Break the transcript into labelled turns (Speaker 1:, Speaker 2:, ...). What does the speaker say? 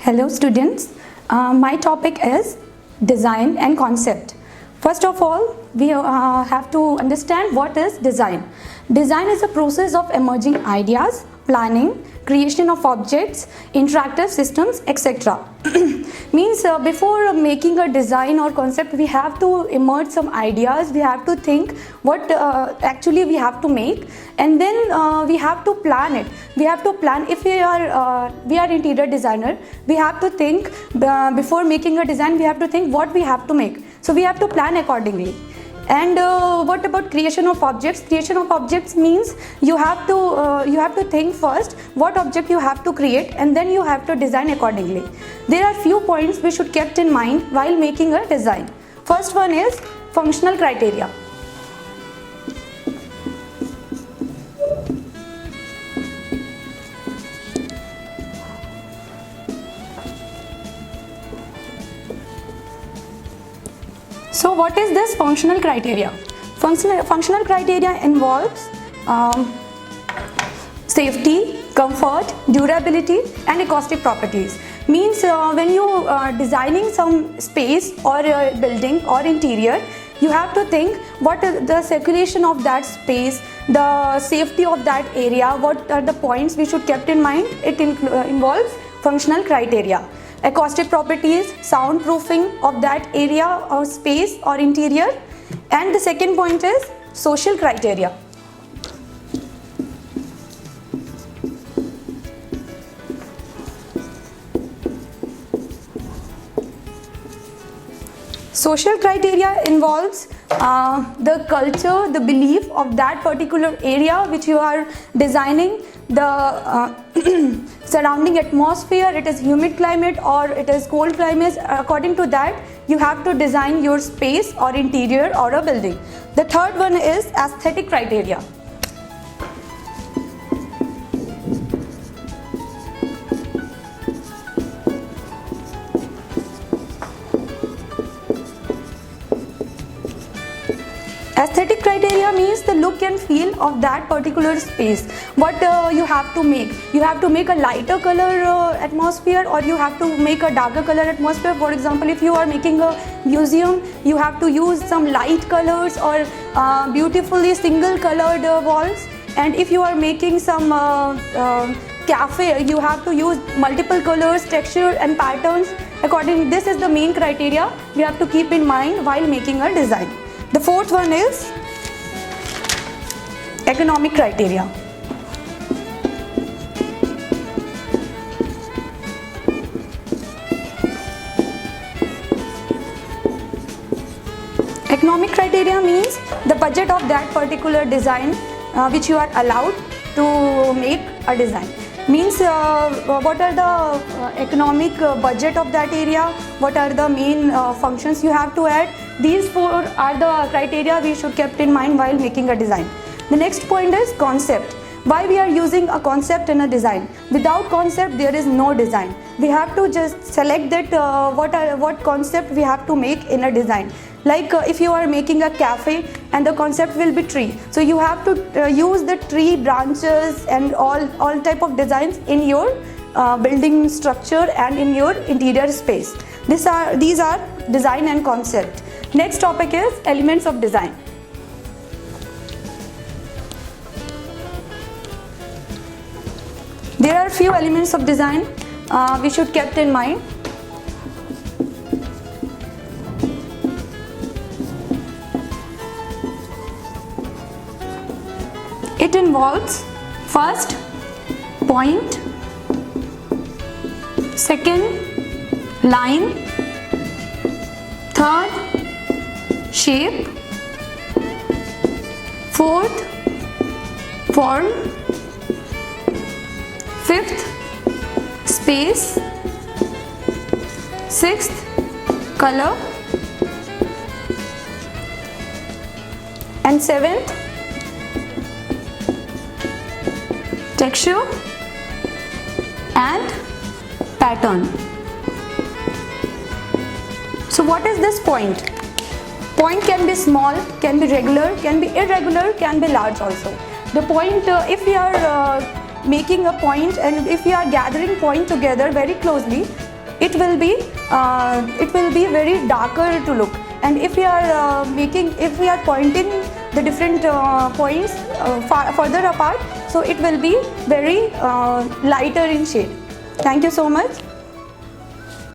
Speaker 1: Hello students, my topic is design and concept. First of all, we have to understand what is design. Design is a process of emerging ideas, planning, creation of objects, interactive systems, etc. Means before making a design or concept, we have to emerge some ideas, we have to think what actually we have to make, and then we have to plan it. We have to plan. If we are interior designer, we have to think before making a design, we have to think what we have to make. So we have to plan accordingly. And what about creation of objects? Creation of objects means you have to think first what object you have to create, and then you have to design accordingly. There are few points we should keep in mind while making a design. First one is functional criteria. So what is this functional criteria? Functional criteria involves safety, comfort, durability and acoustic properties. Means when you are designing some space or a building or interior, you have to think what is the circulation of that space, the safety of that area, what are the points we should keep in mind. It involves functional criteria. Acoustic properties, soundproofing of that area or space or interior. And the second point is social criteria. Social criteria involves the culture, the belief of that particular area which you are designing, the surrounding atmosphere, it is humid climate or it is cold climate. According to that, you have to design your space or interior or a building. The third one is aesthetic criteria. Aesthetic criteria means the look and feel of that particular space. What you have to make. You have to make a lighter color atmosphere, or you have to make a darker color atmosphere. For example, if you are making a museum, you have to use some light colors or beautifully single colored walls. And if you are making some cafe, you have to use multiple colors, texture and patterns. According, this is the main criteria we have to keep in mind while making a design. The fourth one is economic criteria. Economic criteria means the budget of that particular design which you are allowed to make a design. Means what are the economic budget of that area, what are the main functions you have to add. These four are the criteria we should keep in mind while making a design. The next point is concept. Why we are using a concept in a design? Without concept there is no design. We have to just select that what concept we have to make in a design. Like if you are making a cafe and the concept will be tree, so you have to use the tree branches and all type of designs in your building structure and in your interior space. These are design and concept. Next topic is elements of design. There are few elements of design we should keep in mind. It involves first point, second line, third shape, fourth form, fifth space, sixth color, and seventh texture and pattern. So what is this point? Point can be small, can be regular, can be irregular, can be large also. The point, if we are making a point and if we are gathering point together very closely, it will be very darker to look. And if we are pointing the different points further apart, so it will be very lighter in shade. Thank you so much.